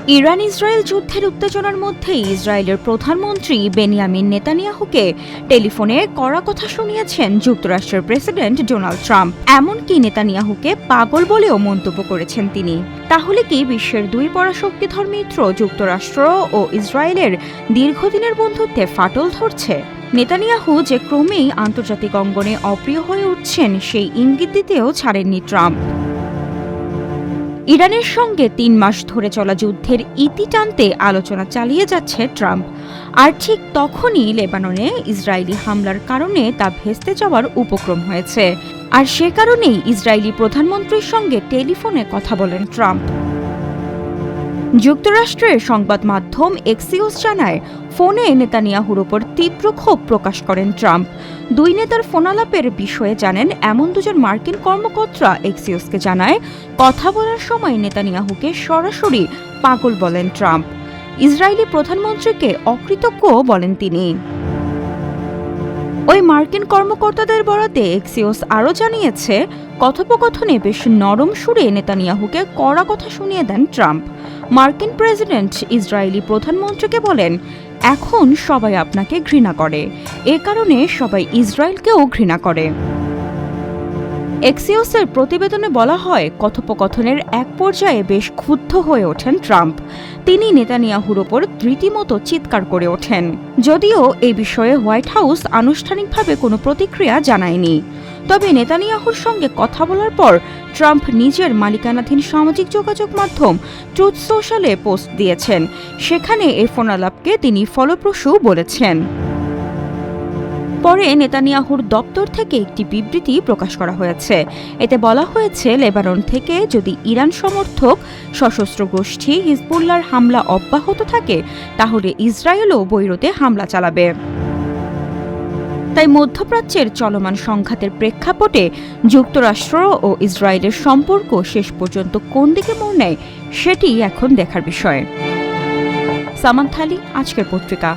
Iran Israel যুদ্ধের উত্তেজনার মধ্যেই ইসরায়েলের প্রধানমন্ত্রী বেনিয়ামিন নেতানিয়াহুকে টেলিফোনে কড়া কথা শুনিয়েছেন যুক্তরাষ্ট্রের প্রেসিডেন্ট ডোনাল্ড ট্রাম্প। এমনকি নেতানিয়াহুকে পাগল বলেও মন্তব্য করেছেন তিনি। তাহলে কি বিশ্বের দুই পরাশক্তিধর মিত্র যুক্তরাষ্ট্র ও ইসরায়েলের দীর্ঘদিনের বন্ধুত্বে ফাটল ধরছে? নেতানিয়াহু যে ক্রমেই আন্তর্জাতিক অঙ্গনে অপ্রিয় হয়ে উঠছেন সেই ইঙ্গিত দিতেও ছাড়েননি ট্রাম্প। ইরানের সঙ্গে ৩ মাস ধরে চলা যুদ্ধের ইতি টানতে আলোচনা চালিয়ে যাচ্ছে ট্রাম্প। আর ঠিক তখনই লেবাননে ইসরায়েলি হামলার কারণে তা ভেস্তে যাওয়ার উপক্রম হয়েছে। আর সে কারণেই ইসরায়েলি প্রধানমন্ত্রীর সঙ্গে টেলিফোনে কথা বলেন ট্রাম্প। যুক্তরাষ্ট্রের সংবাদ মাধ্যম এক্সিওস জানায়, ফোনে নেতানিয়াহুর ওপর তীব্র ক্ষোভ প্রকাশ করেন ট্রাম্প। দুই নেতার ফোনালাপের বিষয়ে জানেন এমন দুজন মার্কিন কর্মকর্তা এক্সিওসকে জানায়, কথা বলার সময় নেতানিয়াহুকে সরাসরি পাগল বলেন ট্রাম্প। ইসরায়েলি প্রধানমন্ত্রীকে অকৃতজ্ঞ বলেন তিনি। ওই মার্কিন কর্মকর্তাদের বরাতে এক্সিওস আরও জানিয়েছে, কথোপকথনে বেশ নরম সুরে নেতানিয়াহুকে কড়া কথা শুনিয়ে দেন ট্রাম্প। মার্কিন প্রেসিডেন্ট ইসরায়েলি প্রধানমন্ত্রীকে বলেন, এখন সবাই আপনাকে ঘৃণা করে, এ কারণে সবাই ইসরায়েলকেও ঘৃণা করে। এক্সিওসের প্রতিবেদনে বলা হয়, কথোপকথনের এক পর্যায়ে বেশ ক্ষুব্ধ হয়ে ওঠেন ট্রাম্প। তিনি নেতানিয়াহুর ওপর রীতিমতো চিৎকার করে ওঠেন। যদিও এই বিষয়ে হোয়াইট হাউস আনুষ্ঠানিকভাবে কোনো প্রতিক্রিয়া জানায়নি। তবে নেতানিয়াহুর সঙ্গে কথা বলার পর ট্রাম্প নিজের মালিকানাধীন সামাজিক যোগাযোগ মাধ্যম ট্রুথ সোশ্যালে পোস্ট দিয়েছেন। সেখানে এই ফোনালাপকে তিনি ফলপ্রসূ বলেছেন। পরে নেতানিয়াহুর দপ্তর থেকে একটি বিবৃতি প্রকাশ করা হয়েছে। এতে বলা হয়েছে, লেবানন থেকে যদি ইরান সমর্থক সশস্ত্র গোষ্ঠী হিজবুল্লাহর হামলা অব্যাহত থাকে, তাহলে ইসরায়েলও বৈরুতে হামলা চালাবে। তাই মধ্যপ্রাচ্যের চলমান সংঘাতের প্রেক্ষাপটে যুক্তরাষ্ট্র ও ইসরায়েলের সম্পর্ক শেষ পর্যন্ত কোন দিকে মোড় নেয়, সেটি এখন দেখার বিষয়। সামান্থা আলী, আজকের পত্রিকা।